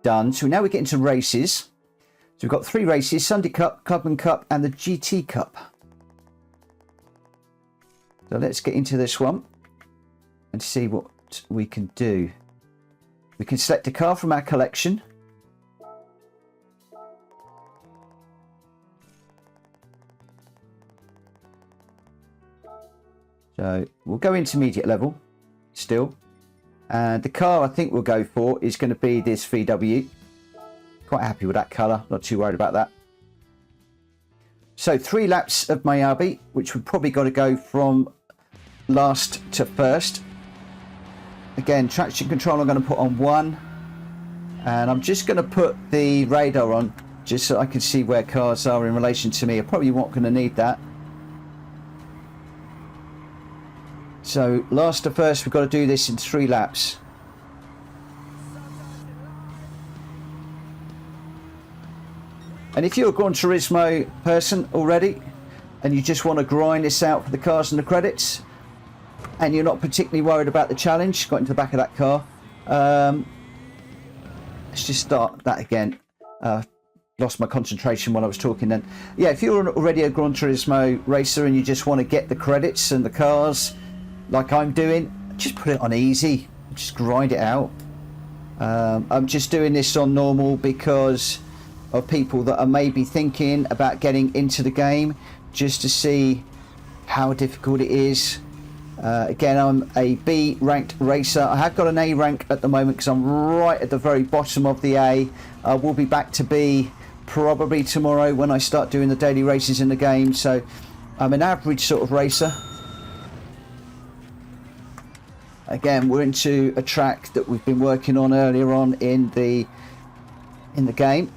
done. So now we get into races. So we've got 3 races: Sunday Cup, Clubman Cup, and the GT Cup. So let's get into this one and see what we can do. We can select a car from our collection. So we'll go intermediate level still. And the car I think we'll go for is going to be this VW. Quite happy with that colour, not too worried about that. So 3 laps of Miyabi, which we've probably got to go from last to first. Again, traction control I'm going to put on 1. And I'm just going to put the radar on just so I can see where cars are in relation to me. I'm probably not going to need that. So last to first, we've got to do this in 3 laps. And if you're a Gran Turismo person already and you just want to grind this out for the cars and the credits and you're not particularly worried about the challenge, got into the back of that car. Let's just start that again. Lost my concentration while I was talking then. Yeah, if you're already a Gran Turismo racer and you just want to get the credits and the cars like I'm doing, just put it on easy, just grind it out. I'm just doing this on normal because of people that are maybe thinking about getting into the game, just to see how difficult it is. Again, I'm a B ranked racer. I have got an A rank at the moment because I'm right at the very bottom of the A. We'll be back to B probably tomorrow when I start doing the daily races in the game. So I'm an average sort of racer. Again, we're into a track that we've been working on earlier on in the game.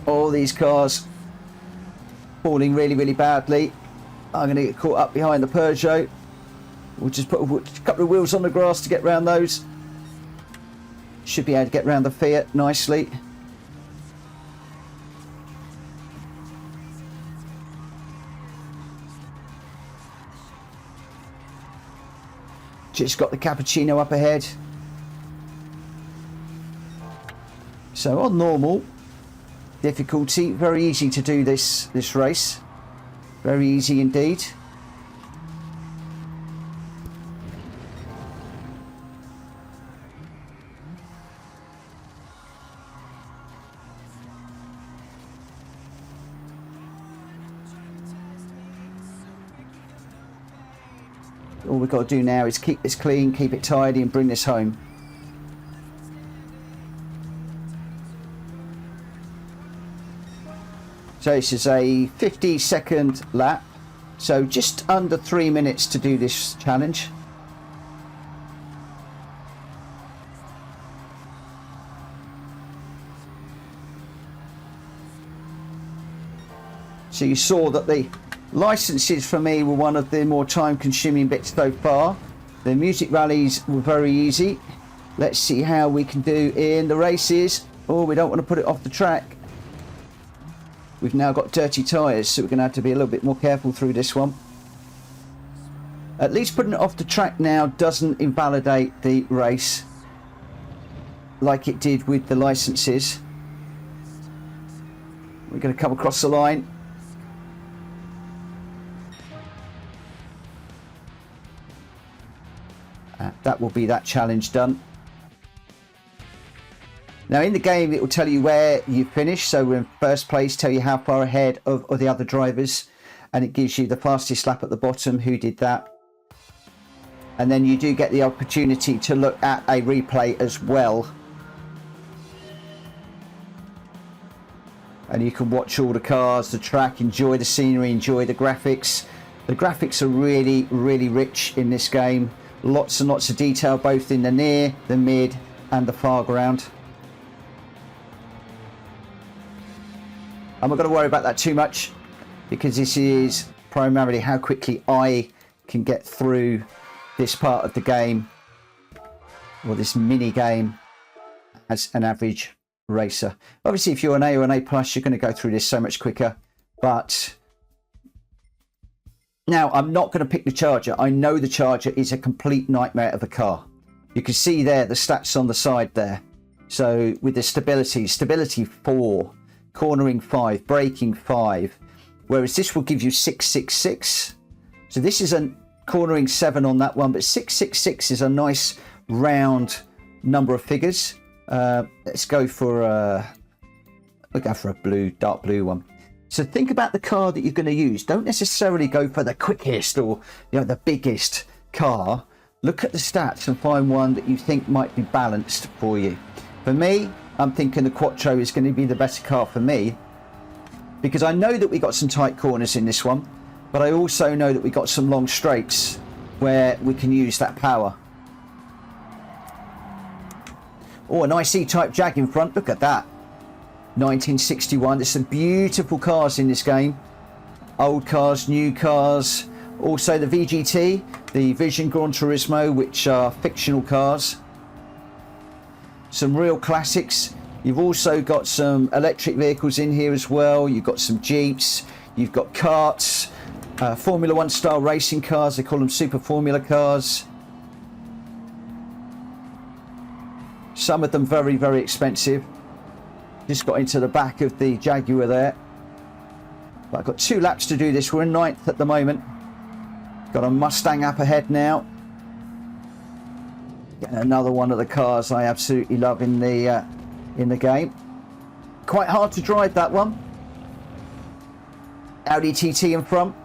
All these cars falling really badly. I'm going to get caught up behind the Peugeot. We'll just put a couple of wheels on the grass to get around those. Should be able to get around the Fiat nicely. Just got the cappuccino up ahead. So on normal difficulty, very easy to do this race. Very easy indeed. All we've got to do now is keep this clean, keep it tidy, and bring this home. So this is a 50-second lap, so just under 3 minutes to do this challenge. So you saw that the licenses for me were one of the more time-consuming bits so far. The music rallies were very easy. Let's see how we can do in the races. Oh, we don't want to put it off the track. We've now got dirty tyres, so we're going to have to be a little bit more careful through this one. At least putting it off the track now doesn't invalidate the race like it did with the licenses. We're going to come across the line. That will be that challenge done. Now in the game it will tell you where you finished, so we're in first place, tell you how far ahead of the other drivers, and it gives you the fastest lap at the bottom, who did that. And then you do get the opportunity to look at a replay as well. And you can watch all the cars, the track, enjoy the scenery, enjoy the graphics. The graphics are really rich in this game. Lots and lots of detail both in the near, the mid and the foreground. I'm not going to worry about that too much because this is primarily how quickly I can get through this part of the game, or this mini game, as an average racer. Obviously if you're an A or an A plus, you're going to go through this so much quicker, but Now, I'm not going to pick the Charger. I know the Charger is a complete nightmare of a car. You can see there the stats on the side there. So with the stability 4, cornering 5, braking 5, whereas this will give you 666. So this is a cornering 7 on that one, but 666 is a nice round number of figures. Let's go for we'll go for a blue, dark blue one. So think about the car that you're going to use. Don't necessarily go for the quickest or the biggest car. Look at the stats and find one that you think might be balanced for you. For me, I'm thinking the Quattro is going to be the better car for me, because I know that we got some tight corners in this one, but I also know that we got some long straights where we can use that power. Oh, a nice E-Type Jag in front. Look at that. 1961. There's some beautiful cars in this game. Old cars, new cars. Also the VGT, the Vision Gran Turismo, which are fictional cars. Some real classics. You've also got some electric vehicles in here as well. You've got some Jeeps. You've got karts. Formula 1 style racing cars. They call them Super Formula cars. Some of them very, very expensive. Just got into the back of the Jaguar there. But I've got 2 laps to do this. We're in 9th at the moment. Got a Mustang up ahead now. Getting another one of the cars I absolutely love in the game. Quite hard to drive, that one. Audi TT in front.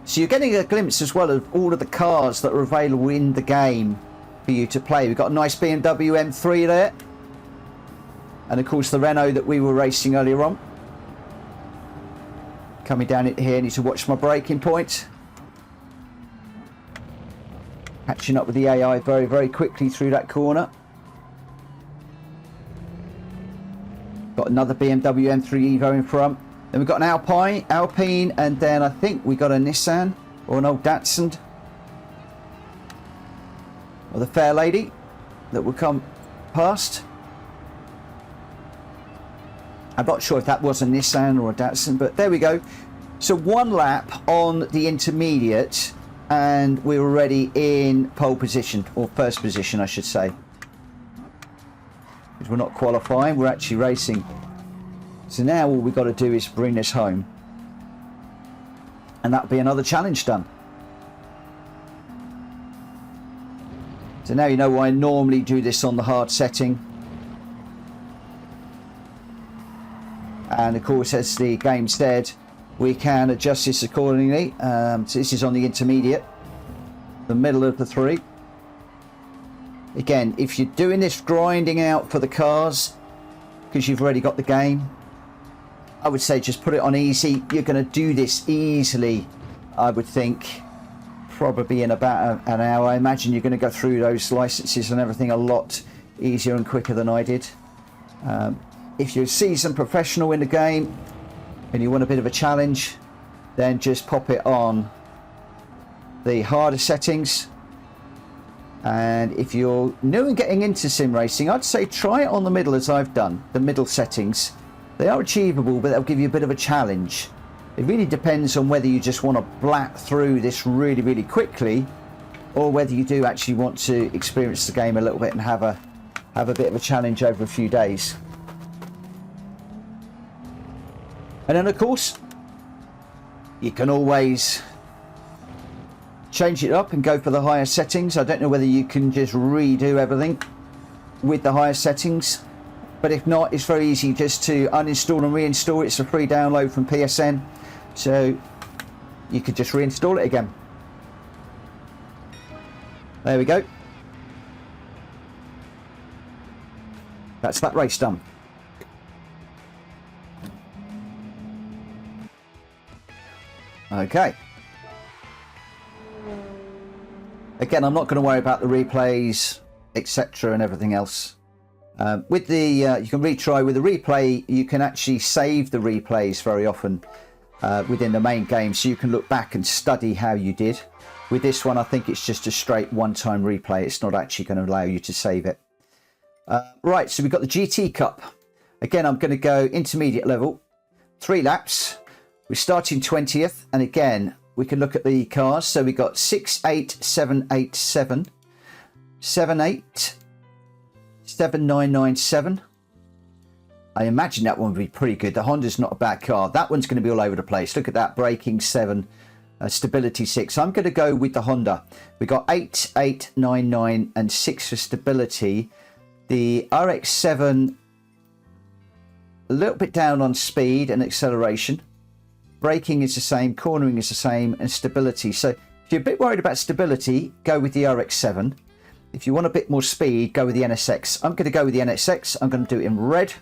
So you're getting a glimpse as well of all of the cars that are available in the game for you to play. We've got a nice BMW M3 there, and of course the Renault that we were racing earlier on. Coming down it here, I need to watch my braking point. Catching up with the AI very, very quickly through that corner. Got another BMW M3 Evo in front. Then we've got an Alpine, and then I think we got a Nissan or an old Datsun. Or the fair lady that will come past. I'm not sure if that was a Nissan or a Datsun, but there we go. So 1 lap on the intermediate, and we're already in pole position, or first position I should say. Because we're not qualifying, we're actually racing. So now all we've got to do is bring this home, and that'll be another challenge done. So now you know why I normally do this on the hard setting. And of course, as the game said, we can adjust this accordingly. So this is on the intermediate, the middle of the 3. Again, if you're doing this grinding out for the cars because you've already got the game, I would say just put it on easy. You're going to do this easily, I would think, probably in about an hour. I imagine you're going to go through those licenses and everything a lot easier and quicker than I did. If you're a seasoned professional in the game and you want a bit of a challenge, then just pop it on the harder settings. And if you're new and getting into sim racing, I'd say try it on the middle, as I've done, the middle settings. They are achievable, but they'll give you a bit of a challenge. It really depends on whether you just want to blat through this really, really quickly, or whether you do actually want to experience the game a little bit and have a bit of a challenge over a few days. And then of course, you can always change it up and go for the higher settings. I don't know whether you can just redo everything with the higher settings, but if not, it's very easy just to uninstall and reinstall it. It's a free download from PSN, so you could just reinstall it again. There we go. That's that race done. Okay. Again, I'm not going to worry about the replays, etc. and everything else. With the you can retry with the replay. You can actually save the replays very often within the main game, so you can look back and study how you did. With this one, I think it's just a straight one-time replay. It's not actually going to allow you to save it. Right, so we've got the GT Cup. Again, I'm going to go intermediate level, 3 laps. We're starting 20th, and again, we can look at the cars. So we got 68787, 787997. I imagine that one would be pretty good. The Honda's not a bad car. That one's going to be all over the place. Look at that, braking 7, stability 6. I'm going to go with the Honda. We got 8899 and 6 for stability. The RX-7, a little bit down on speed and acceleration. Braking is the same, cornering is the same, and stability. So if you're a bit worried about stability, go with the RX-7. If you want a bit more speed, go with the NSX. I'm going to go with the NSX. I'm going to do it in red.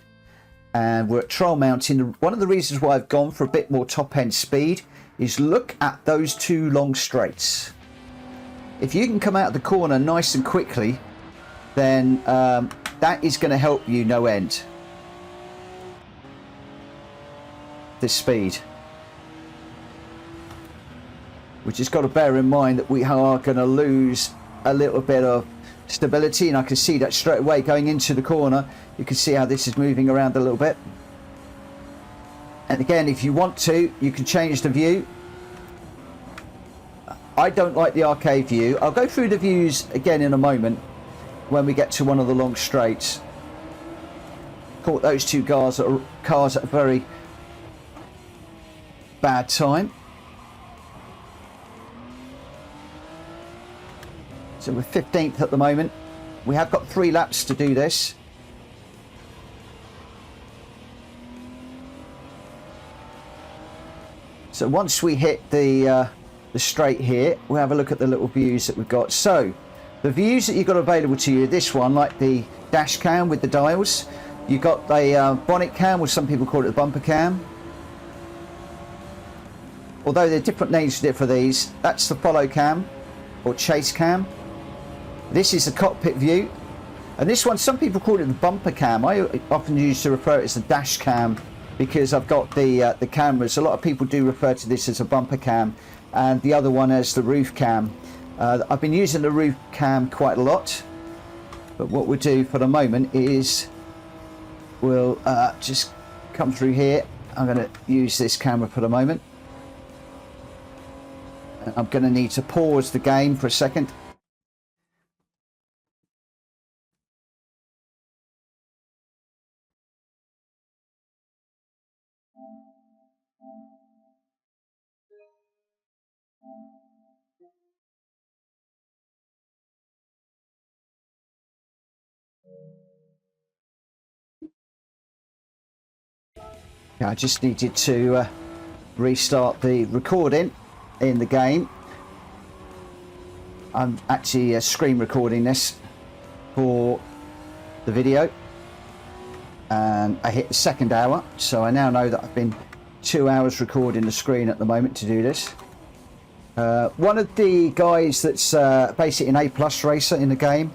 And we're at Trial Mountain. One of the reasons why I've gone for a bit more top-end speed is look at those 2 long straights. If you can come out of the corner nice and quickly, then that is going to help you no end. This speed. We just got to bear in mind that we are going to lose a little bit of stability, and I can see that straight away going into the corner. You can see how this is moving around a little bit. And again, if you want to, you can change the view. I don't like the arcade view. I'll go through the views again in a moment when we get to one of the long straights. Caught those 2 cars at a very bad time. So we're 15th at the moment. We have got 3 laps to do this. So once we hit the straight here, we'll have a look at the little views that we've got. So the views that you've got available to you, this one, like the dash cam with the dials. You've got the bonnet cam, or some people call it the bumper cam. Although there are different names for these. That's the follow cam or chase cam. This is the cockpit view, and this one, some people call it the bumper cam. I often used to refer it as the dash cam because I've got the cameras. A lot of people do refer to this as a bumper cam, and the other one as the roof cam. I've been using the roof cam quite a lot, but what we'll do for the moment is we'll just come through here. I'm going to use this camera for the moment. I'm going to need to pause the game for a second. I just needed to restart the recording in the game. I'm actually screen recording this for the video, and I hit the 2nd hour, so I now know that I've been 2 hours recording the screen at the moment to do this. One of the guys that's basically an A+ racer in the game,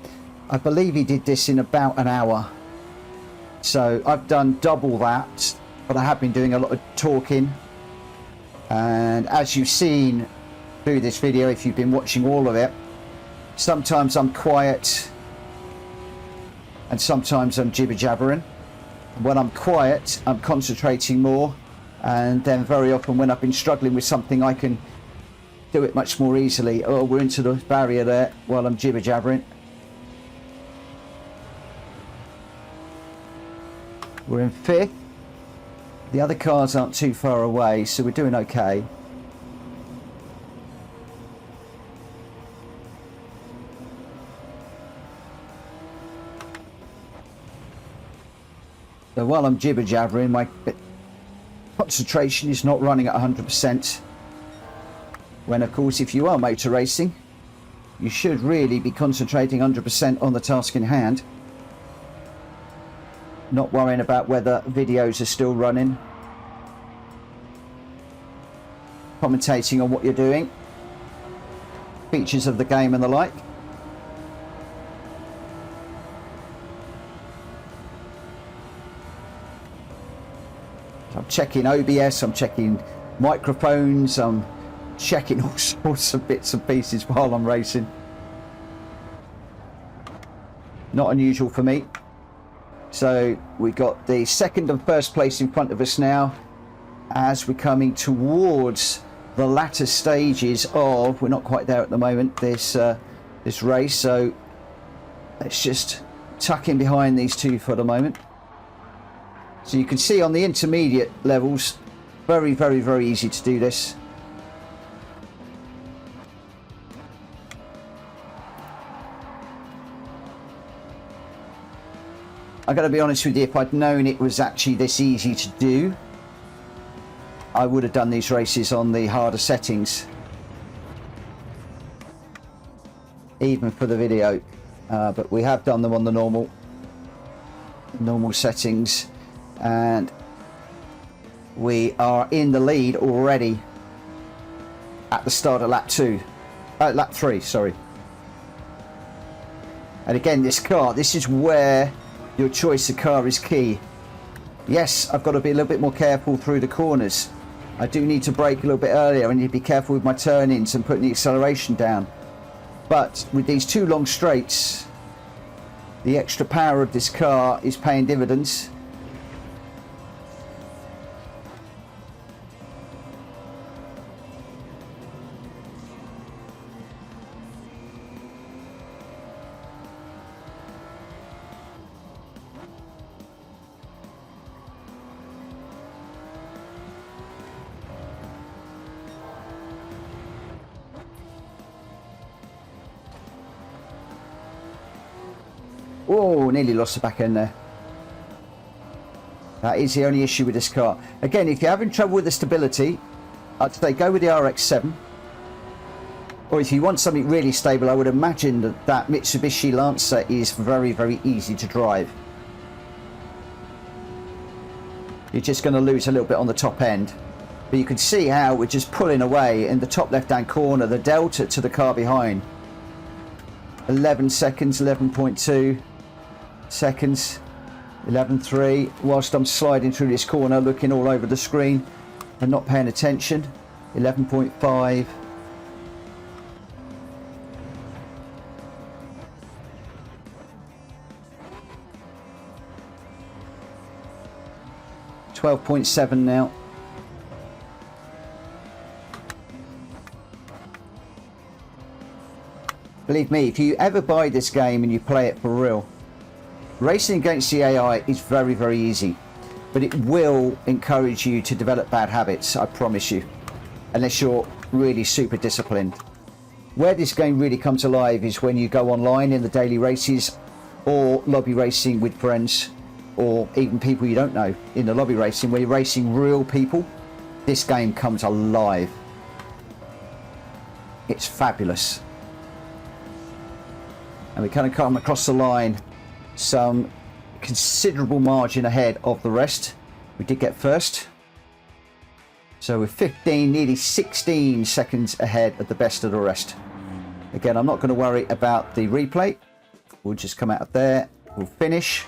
I believe he did this in about an hour. So I've done double that, but I have been doing a lot of talking. And as you've seen through this video, if you've been watching all of it, sometimes I'm quiet and sometimes I'm jibber-jabbering. When I'm quiet, I'm concentrating more, and then very often when I've been struggling with something, I can do it much more easily. Oh, we're into the barrier there while I'm jibber-jabbering. We're in 5th. The other cars aren't too far away, so we're doing okay. So while I'm jibber-jabbering, my concentration is not running at 100%. When, of course, if you are motor racing, you should really be concentrating 100% on the task in hand. Not worrying about whether videos are still running. Commentating on what you're doing. Features of the game and the like. I'm checking OBS, I'm checking microphones, I'm checking all sorts of bits and pieces while I'm racing. Not unusual for me. So we got the 2nd and 1st place in front of us now. as we're coming towards the latter stages of, we're not quite there at the moment, this race. So let's just tuck in behind these two for the moment. So you can see on the intermediate levels, very, very, very easy to do this. I got to be honest with you, if I'd known it was actually this easy to do, I would have done these races on the harder settings, even for the video. But we have done them on the normal settings, and we are in the lead already at the start of lap 3, sorry. And again, this car, this is where your choice of car is key. Yes, I've got to be a little bit more careful through the corners. I do need to brake a little bit earlier. I need to be careful with my turn-ins and putting the acceleration down. But with these two long straights, the extra power of this car is paying dividends. Oh, nearly lost the back end there. That is the only issue with this car. Again, if you're having trouble with the stability, I'd say go with the RX-7. Or if you want something really stable, I would imagine that Mitsubishi Lancer is very, very easy to drive. You're just going to lose a little bit on the top end. But you can see how we're just pulling away in the top left-hand corner, the delta to the car behind. 11 seconds, 11.2 seconds, 11.3, whilst I'm sliding through this corner, looking all over the screen and not paying attention. 11.5. $12.7 now. Believe me, if you ever buy this game and you play it for real, racing against the AI is very, very easy, but it will encourage you to develop bad habits, I promise you, unless you're really super disciplined. Where this game really comes alive is when you go online in the daily races or lobby racing with friends, or even people you don't know in the lobby racing, where you're racing real people. This game comes alive. It's fabulous. And we kind of come across the line some considerable margin ahead of the rest. We did get first, so we're 15, nearly 16 seconds ahead of the best of the rest. Again, I'm not going to worry about the replay. We'll just come out of there, we'll finish.